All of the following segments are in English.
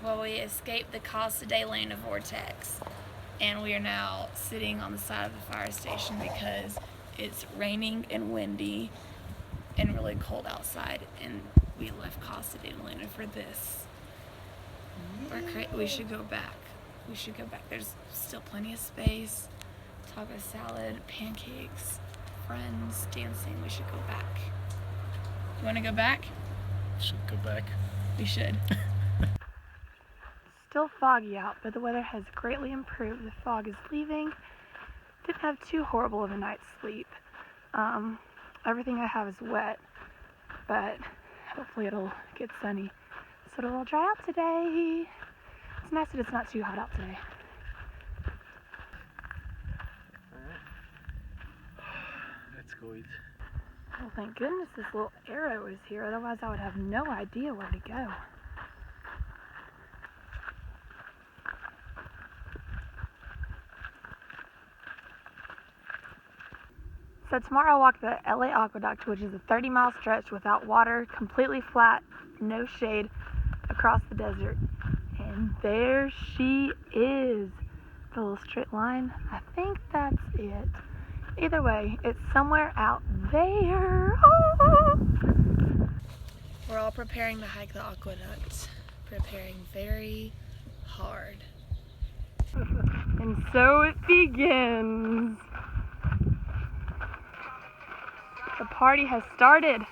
Well, we escaped the Casa de Luna vortex, and we are now sitting on the side of the fire station because it's raining and windy and really cold outside, and we left Casa de Luna for this. We should go back. We should go back. There's still plenty of space. Taco salad, pancakes, friends, dancing. We should go back. You want to go back? Should go back. We should. Still foggy out, but the weather has greatly improved. The fog is leaving. Didn't have too horrible of a night's sleep. Everything I have is wet, but hopefully it'll get sunny, so it'll all dry out today. It's nice that it's not too hot out today. Let's go eat. Oh, thank goodness this little arrow is here, otherwise I would have no idea where to go. So tomorrow I'll walk the LA Aqueduct, which is a 30-mile stretch without water, completely flat, no shade, across the desert. And there she is. The little straight line. I think that's it. Either way, it's somewhere out there. Oh! We're all preparing to hike the aqueduct. Preparing very hard. And so it begins. The party has started.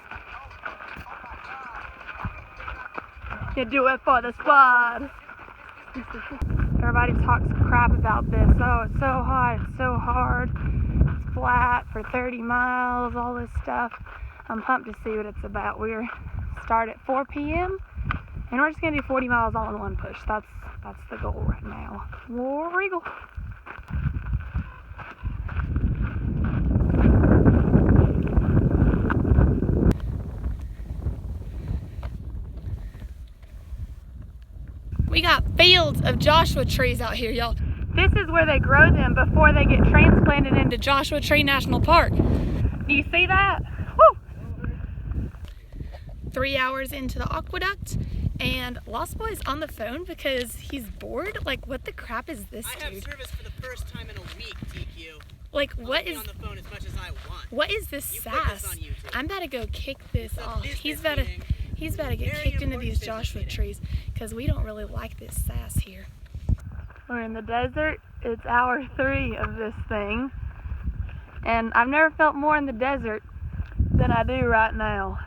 You do it for the squad. Everybody talks crap about this. Oh, it's so hot, it's so hard. It's flat for 30 miles, all this stuff. I'm pumped to see what it's about. We're start at 4 p.m. and we're just gonna do 40 miles all in one push. That's the goal right now. War Eagle. We got fields of Joshua trees out here, y'all. This is where they grow them before they get transplanted into To Joshua Tree National Park. Do you see that? Woo! 3 hours into the aqueduct, and Lost Boy's on the phone because he's bored. Like, what the crap is this, dude? I have service for the first time in a week, TQ. Like, what is... on the phone as much as I want. What is this You put sass? this on YouTube. I'm about to go kick this It's a off. business He's about to get Very kicked into important these business Joshua meeting. trees because we don't really like this sass here. We're in the desert. It's hour 3 of this thing. And I've never felt more in the desert than I do right now.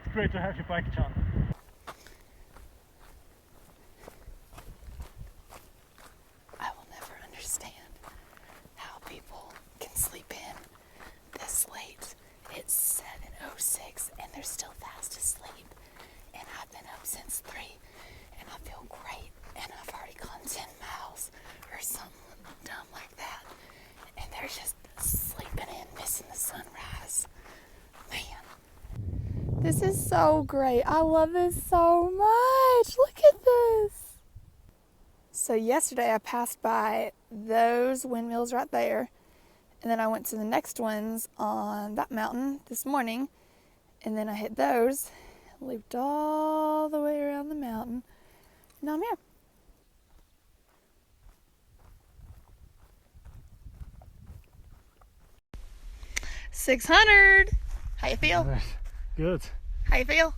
It's great to have you back, John. I will never understand how people can sleep in this late. It's 7:06 and they're still fast asleep. And I've been up since 3 and I feel great. And I've already gone 10 miles or something dumb like that. And they're just sleeping in, missing the sunrise. Man, this is so great. I love this so much. Look at this. So yesterday I passed by those windmills right there, and then I went to the next ones on that mountain this morning, and then I hit those, looped all the way around the mountain, and now I'm here. $600. How you feel? Good. How you feel?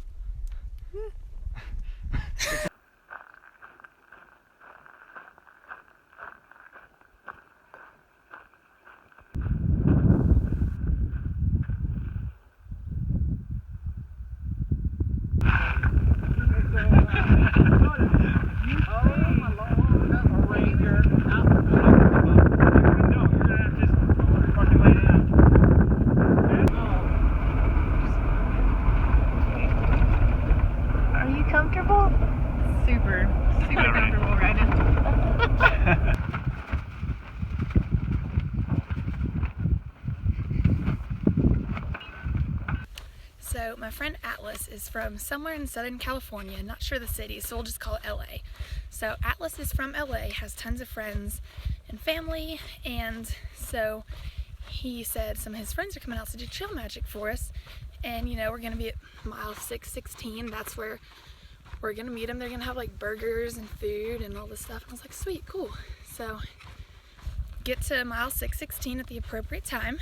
So my friend Atlas is from somewhere in Southern California, not sure the city, so we'll just call it LA. So Atlas is from LA, has tons of friends and family, and so he said some of his friends are coming out to do trail magic for us, and you know, we're gonna be at mile 616. That's where we're gonna meet them. They're gonna have like burgers and food and all this stuff. And I was like, sweet, cool. So get to mile 616 at the appropriate time,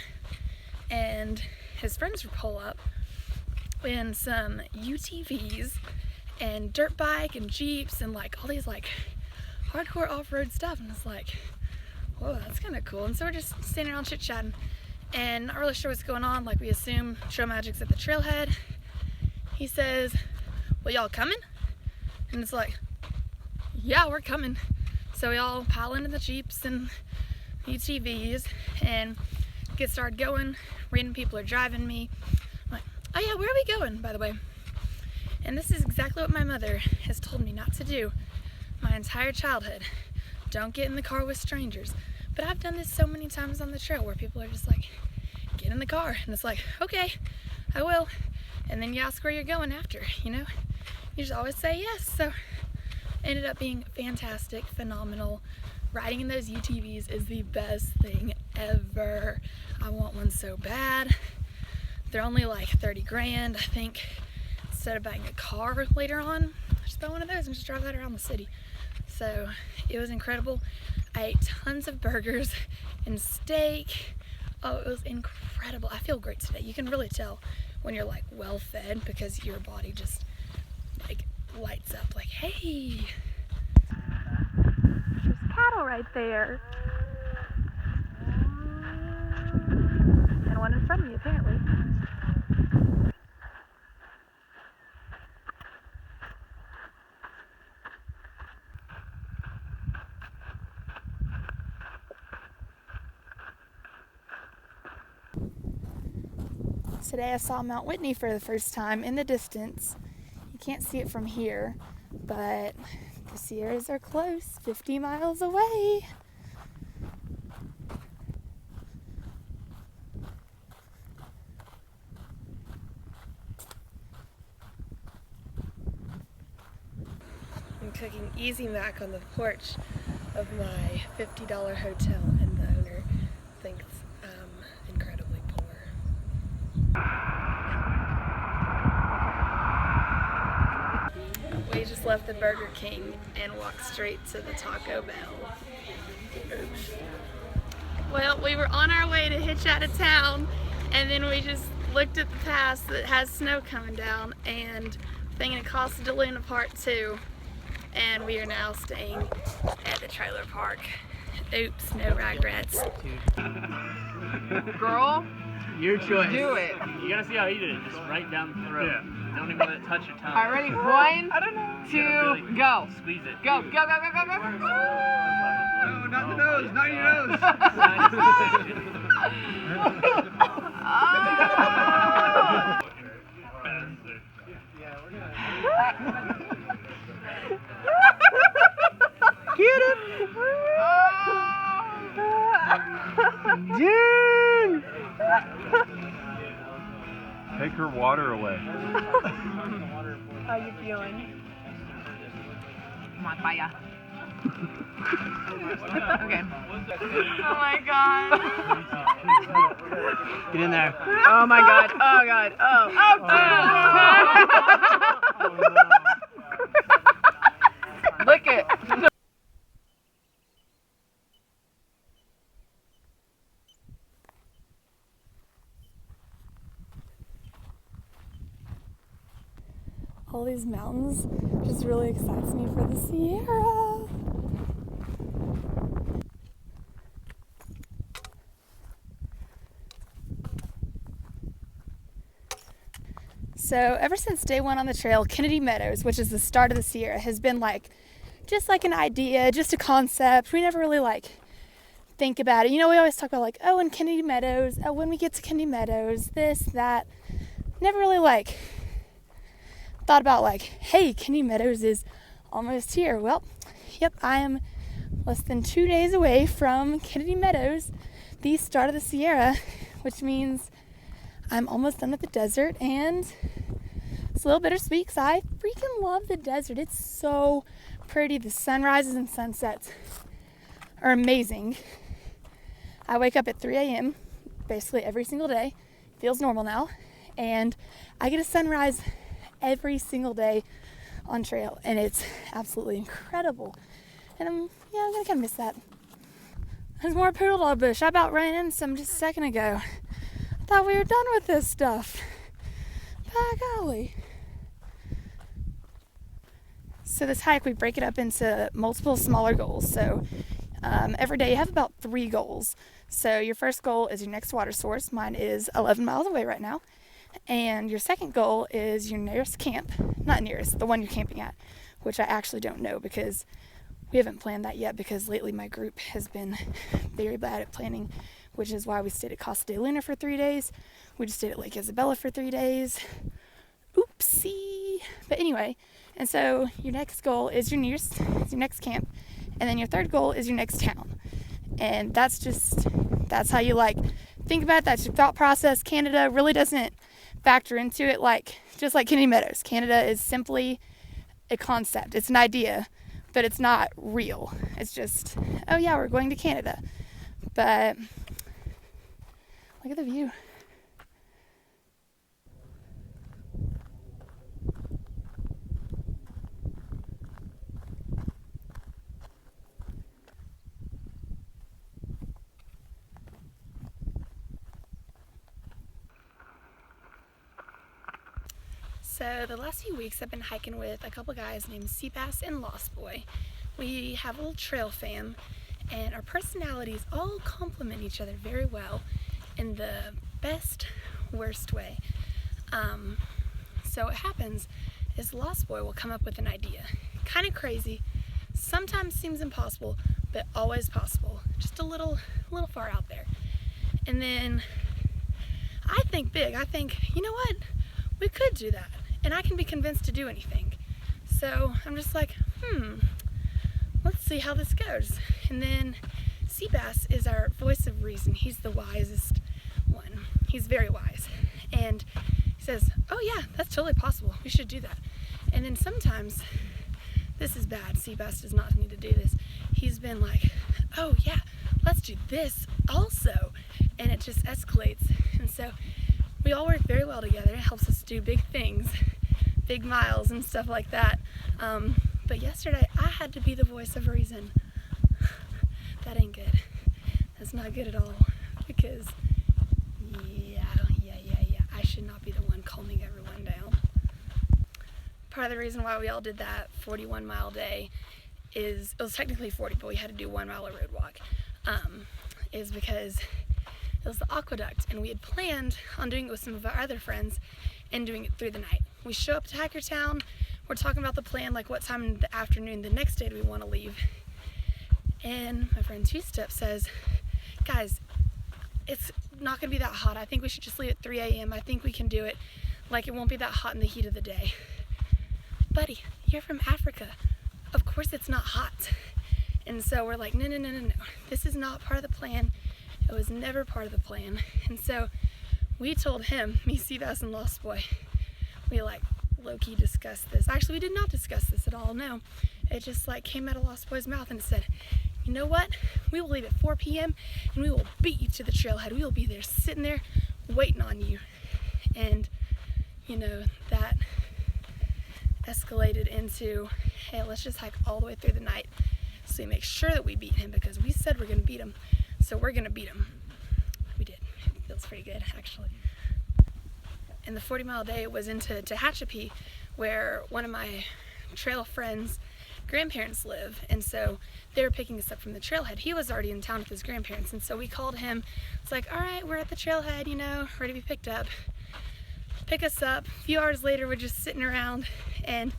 and his friends would pull up in some UTVs and dirt bike and Jeeps and like all these like hardcore off-road stuff, and it's like, whoa, that's kind of cool. And so we're just standing around chit-chatting and not really sure what's going on. Like, we assume trail magic's at the trailhead. He says, well, y'all coming? And it's like, yeah, we're coming. So we all pile into the Jeeps and UTVs and get started going. Random people are driving me. I'm like, oh yeah, where are we going, by the way? And this is exactly what my mother has told me not to do my entire childhood. Don't get in the car with strangers. But I've done this so many times on the trail where people are just like, get in the car. And it's like, okay, I will. And then you ask where you're going after, you know? You just always say yes. So ended up being fantastic, phenomenal. Riding in those UTVs is the best thing ever. I want one so bad. They're only like 30 grand. I think instead of buying a car later on, just buy one of those and just drive that around the city. So it was incredible. I ate tons of burgers and steak. Oh, it was incredible. I feel great today. You can really tell when you're like well fed because your body just like lights up like, hey. There's cattle right there. And one in front of me apparently. Today I saw Mount Whitney for the first time in the distance. You can't see it from here, but the Sierras are close, 50 miles away. I'm cooking Easy Mac on the porch of my $50 hotel, and the owner thinks I'm incredibly poor. We just left the Burger King and walked straight to the Taco Bell. Oops. Well, we were on our way to hitch out of town, and then we just looked at the pass that has snow coming down, and thinking of Casa de Luna Part 2, and we are now staying at the trailer park. Oops, no regrets. Girl, Your choice. do it. You gotta see how he did it. Just right down the throat. Yeah. Don't even let it touch your tongue. All right, ready? 1, 2, go. Squeeze it. Go, go, go, go, go, go. No, not the nose. Not your nose. Get him! Dude! Take her water away. How you feeling? I'm on fire. Okay. Oh my god. Get in there. Oh my god. Oh god. Oh. Lick it. All these mountains just really excites me for the Sierra. So ever since day one on the trail, Kennedy Meadows, which is the start of the Sierra, has been like just like an idea, just a concept. We never really like think about it. You know, we always talk about like, oh, in Kennedy Meadows, oh, when we get to Kennedy Meadows, this, that. Never really like thought about like, hey, Kennedy Meadows is almost here. Well, yep, I am less than 2 days away from Kennedy Meadows, the start of the Sierra, which means I'm almost done with the desert, and it's a little bittersweet because I freaking love the desert. It's so pretty. The sunrises and sunsets are amazing. I wake up at 3 a.m. basically every single day. Feels normal now. And I get a sunrise every single day on trail, and it's absolutely incredible. And I'm gonna kind of miss that. There's more poodle dog bush. I about ran into some just a second ago. I thought we were done with this stuff. By golly. So this hike, we break it up into multiple smaller goals. So every day you have about 3 goals. So your first goal is your next water source. Mine is 11 miles away right now. And your second goal is your nearest camp. Not nearest, the one you're camping at, which I actually don't know because we haven't planned that yet, because lately my group has been very bad at planning, which is why we stayed at Casa de Luna for 3 days. We just stayed at Lake Isabella for 3 days. Oopsie. But anyway, and so your next goal is your next camp. And then your third goal is your next town. And that's how you think about it. That's your thought process. Canada really doesn't factor into it just like Kennedy Meadows. Canada is simply a concept. It's an idea, but it's not real. It's just, oh yeah, we're going to Canada. But look at the view. So the last few weeks I've been hiking with a couple guys named Seabass and Lost Boy. We have a little trail fam, and our personalities all complement each other very well in the best, worst way. So what happens is Lost Boy will come up with an idea. Kind of crazy, sometimes seems impossible, but always possible. Just a little far out there. And then I think big. I think, you know what? We could do that. And I can be convinced to do anything. So I'm just like, let's see how this goes. And then Seabass is our voice of reason. He's the wisest one. He's very wise. And he says, oh yeah, that's totally possible. We should do that. And then sometimes, this is bad. Seabass does not need to do this. He's been like, oh yeah, let's do this also. And it just escalates. And so we all work very well together. It helps us do big things, big miles and stuff like that. But yesterday I had to be the voice of reason. That ain't good. That's not good at all, because yeah, I should not be the one calming everyone down. Part of the reason why we all did that 41-mile day it was technically 40, but we had to do 1 mile of road walk, is because it was the aqueduct, and we had planned on doing it with some of our other friends and doing it through the night. We show up to Hackertown, we're talking about the plan, like what time in the afternoon the next day do we want to leave. And my friend Two Step says, guys, it's not going to be that hot. I think we should just leave at 3 a.m. I think we can do it. Like, it won't be that hot in the heat of the day. Buddy, you're from Africa. Of course it's not hot. And so we're like, no. This is not part of the plan. It was never part of the plan. And so we told him, me, Seabass, and Lost Boy, we low-key discussed this. Actually, we did not discuss this at all, no. It just came out of Lost Boy's mouth, and it said, you know what? We will leave at 4 p.m. and we will beat you to the trailhead. We will be there sitting there waiting on you. And, that escalated into, hey, let's just hike all the way through the night so we make sure that we beat him, because we said we're going to beat him. So we're going to beat him. We did. It feels pretty good, actually. And the 40-mile day was into Tehachapi, where one of my trail friends' grandparents live. And so they were picking us up from the trailhead. He was already in town with his grandparents. And so we called him. It's like, all right, we're at the trailhead, ready to be picked up. Pick us up. A few hours later, we're just sitting around, and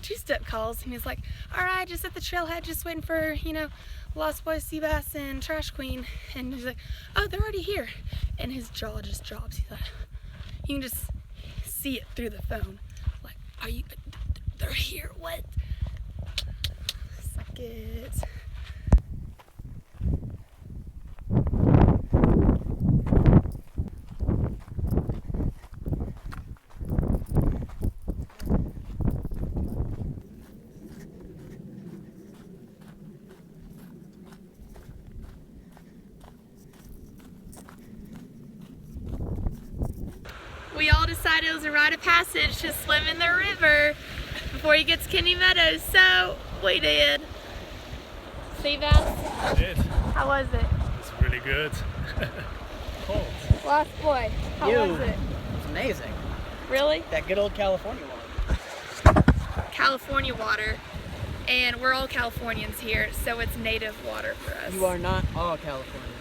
Two Step calls, and he's like, all right, just at the trailhead, just waiting for, Lost Boy, Seabass, and Trash Queen. And he's like, oh, they're already here. And his jaw just drops. He's like, you can just see it through the phone. Like, they're here, what? Suck it. decided it was a rite of passage to swim in the river before he gets Kenny Meadows, so we did. See that? I did. How was it? It's really good. Cold. Last boy, how was it? It's amazing. Really? That good old California water. California water, and we're all Californians here, so it's native water for us. You are not all Californians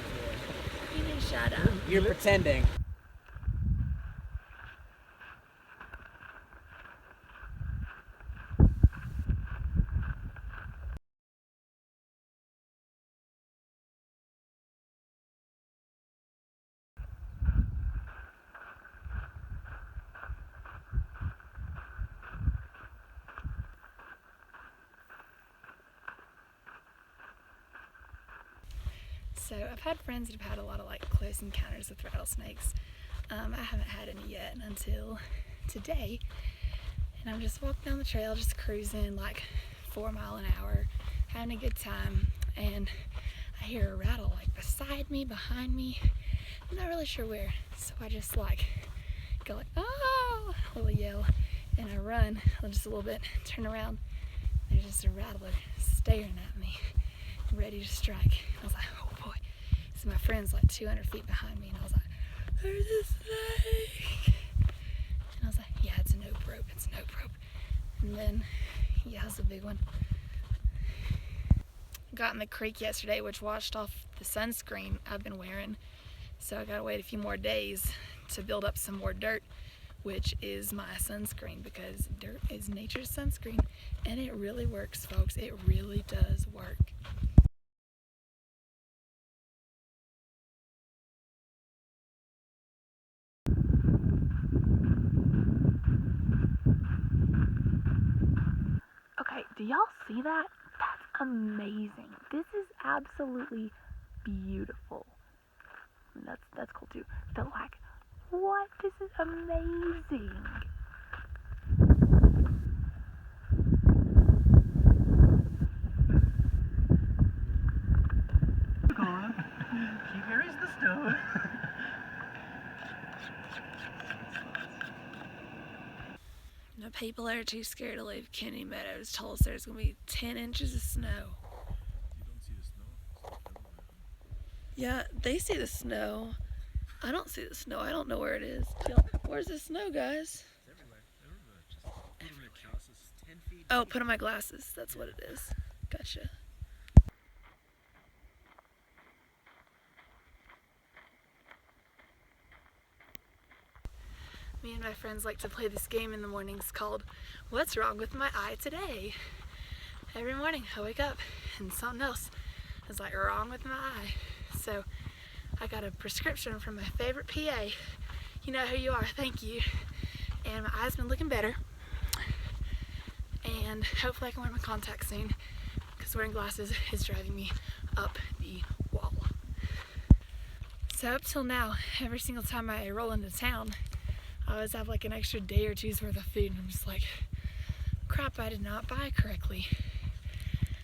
You need to shut up. here. You're pretending. So I've had friends that have had a lot of like close encounters with rattlesnakes. I haven't had any yet until today, and I'm just walking down the trail, just cruising like 4 miles an hour, having a good time, and I hear a rattle like beside me, behind me. I'm not really sure where, so I just like go like, oh, a little yell, and I run just a little bit, turn around, there's just a rattler staring at me, ready to strike. I was like, oh boy. So my friend's like 200 feet behind me, and I was like, there's a snake. And I was like, yeah, it's an oak rope, it's an oak rope. And then, yeah, it's a big one. Got in the creek yesterday, which washed off the sunscreen I've been wearing. So I gotta wait a few more days to build up some more dirt, which is my sunscreen, because dirt is nature's sunscreen, and it really works, folks. It really does work. Okay, do y'all see that? That's amazing. This is absolutely beautiful. And that's cool too. But like, what? This is amazing. She carries the stone. The people are too scared to leave Kenny Meadows. Told us there's gonna be 10 inches of snow. You don't see the snow. Yeah, they see the snow. I don't see the snow. I don't know where it is. Where's the snow, guys? It's everywhere. Everywhere. Just 10 feet. Oh, put on my glasses. That's what it is. Gotcha. Me and my friends like to play this game in the mornings called What's Wrong With My Eye Today? Every morning I wake up and something else is like wrong with my eye. So I got a prescription from my favorite PA. You know who you are, thank you. And my eye's been looking better. And hopefully I can wear my contacts soon, because wearing glasses is driving me up the wall. So up till now, every single time I roll into town, I always have like an extra day or two's worth of food, and I'm just like, crap, I did not buy correctly.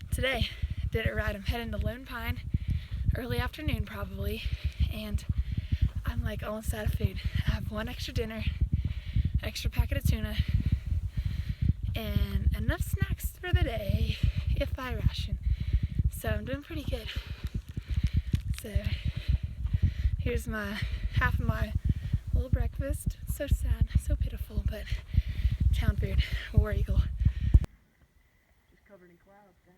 Today, did it right. I'm heading to Lone Pine, early afternoon probably, and I'm like almost out of food. I have one extra dinner, extra packet of tuna, and enough snacks for the day, if I ration. So I'm doing pretty good. So here's my half of my little breakfast. So sad, so pitiful, but town food, War Eagle. She's covered in clouds, man.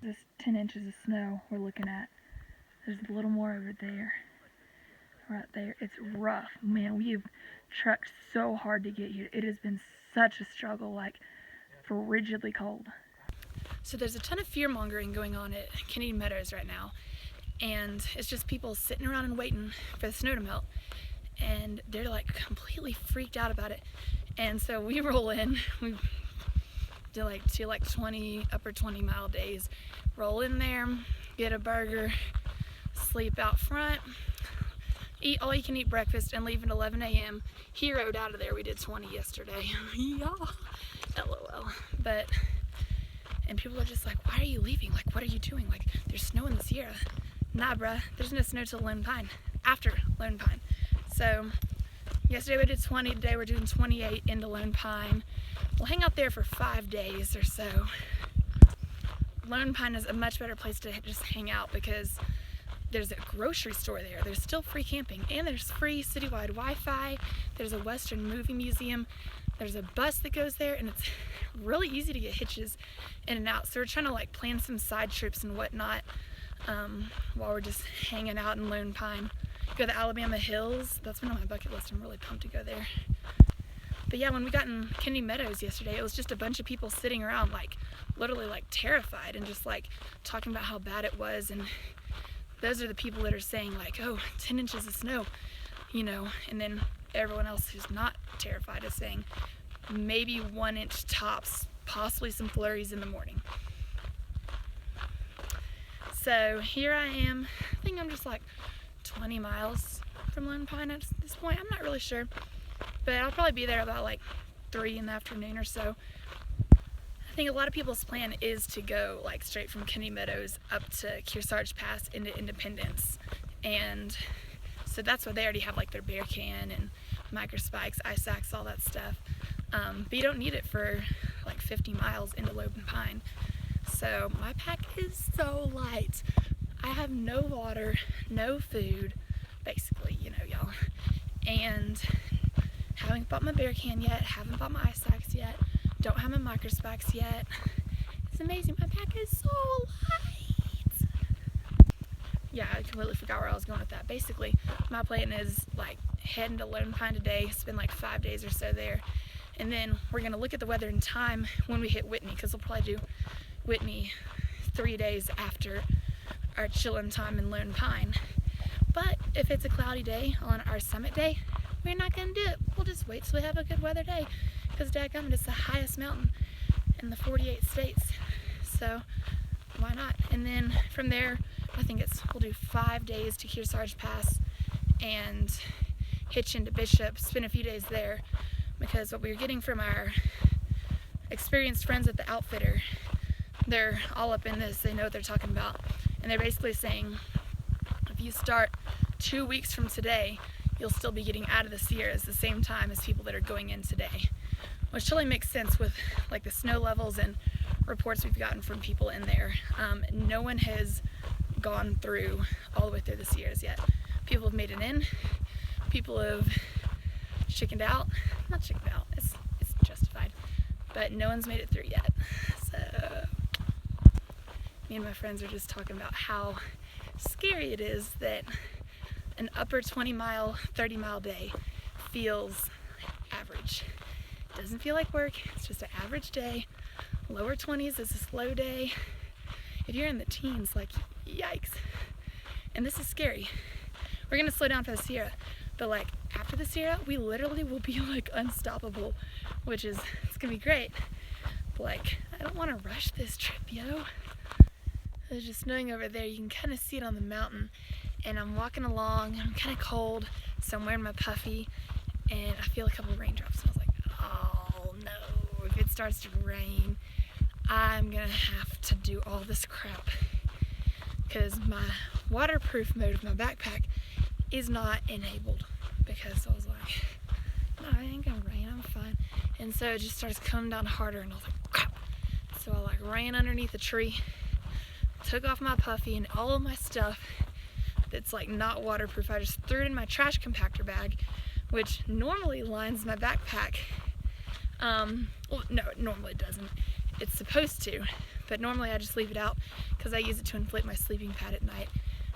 This 10 inches of snow we're looking at. There's a little more over there. Right there. It's rough. Man, we've trekked so hard to get here. It has been such a struggle, like frigidly cold. So there's a ton of fear mongering going on at Kenny Meadows right now. And it's just people sitting around and waiting for the snow to melt. And they're like completely freaked out about it. And so we roll in. We do like 20, upper 20 mile days. Roll in there, get a burger, sleep out front, eat all you can eat breakfast, and leave at 11 a.m. Heroed out of there. We did 20 yesterday. Yeah, LOL. But And people are just like, why are you leaving? Like, what are you doing? Like, there's snow in the Sierra. Nah, bruh, there's no snow till Lone Pine, after Lone Pine. So yesterday we did 20, today we're doing 28 into Lone Pine. We'll hang out there for 5 days or so. Lone Pine is a much better place to just hang out because there's a grocery store there. There's still free camping, and there's free citywide Wi-Fi. There's a Western movie museum. There's a bus that goes there, and it's really easy to get hitches in and out. So we're trying to like plan some side trips and whatnot while we're just hanging out in Lone Pine. Go to the Alabama Hills. That's been on my bucket list. I'm really pumped to go there. But yeah, when we got in Kennedy Meadows yesterday, it was just a bunch of people sitting around like literally like terrified and just like talking about how bad it was. And those are the people that are saying like, oh, 10 inches of snow, you know, and then everyone else who's not terrified is saying maybe 1 inch tops, possibly some flurries in the morning. So here I am. I think I'm just like 20 miles from Lone Pine at this point. I'm not really sure, but I'll probably be there about like 3 in the afternoon or so. I think a lot of people's plan is to go like straight from Kennedy Meadows up to Kearsarge Pass into Independence, and so that's why they already have like their bear can and micro spikes, ice axe, all that stuff. But you don't need it for like 50 miles into Lone Pine. So my pack is so light. I have no water, no food, basically, you know, y'all. And haven't bought my bear can yet, haven't bought my ice axe yet, don't have my micro spikes yet. It's amazing, my pack is so light. Yeah, I completely forgot where I was going with that. Basically, my plan is like heading to Lone Pine today, spend like 5 days or so there, and then we're gonna look at the weather and time when we hit Whitney, because we'll probably do Whitney 3 days after our chillin' time in Lone Pine. But if it's a cloudy day on our summit day, we're not gonna do it. We'll just wait till we have a good weather day, because dadgummit, it's the highest mountain in the 48 states. So why not? And then from there, I think we'll do 5 days to Kearsarge Pass and hitch into Bishop, spend a few days there, because what we were getting from our experienced friends at the outfitter, they're all up in this, they know what they're talking about, and they're basically saying if you start 2 weeks from today, you'll still be getting out of the Sierras the same time as people that are going in today, which totally makes sense with like the snow levels and reports we've gotten from people in there. No one has gone through all the way through the Sierras yet. People have made it in, people have chickened out, not chickened out, it's justified, but no one's made it through yet. So me and my friends are just talking about how scary it is that an upper 20-mile, 30-mile day feels average. It doesn't feel like work, it's just an average day. Lower 20s is a slow day. If you're in the teens, like, yikes. And this is scary. We're gonna slow down for the Sierra, but like after the Sierra, we literally will be like unstoppable, which is, it's gonna be great. But like, I don't wanna rush this trip, yo. There's just snowing over there. You can kind of see it on the mountain, and I'm walking along. I'm kind of cold, so I'm wearing my puffy, and I feel a couple of raindrops. And I was like, oh no, if it starts to rain, I'm gonna have to do all this crap, because my waterproof mode of my backpack is not enabled, because I was like, no, it ain't gonna rain, I'm fine. And so it just starts coming down harder, and I was like, crap. So I like ran underneath a tree, took off my puffy and all of my stuff that's like not waterproof. I just threw it in my trash compactor bag, which normally lines my backpack. Well, no, it normally doesn't. It's supposed to, but normally I just leave it out because I use it to inflate my sleeping pad at night.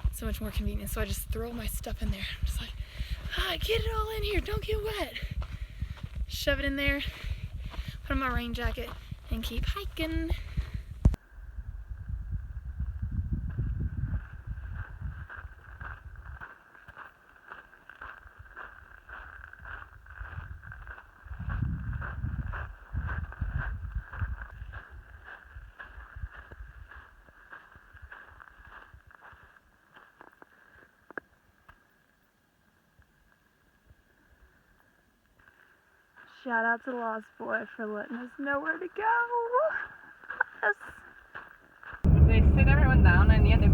It's so much more convenient. So I just throw my stuff in there. I'm just like, get it all in here, don't get wet. Shove it in there, put on my rain jacket, and keep hiking. Shout out to Lost Boy for letting us know where to go. They sit everyone down and yet they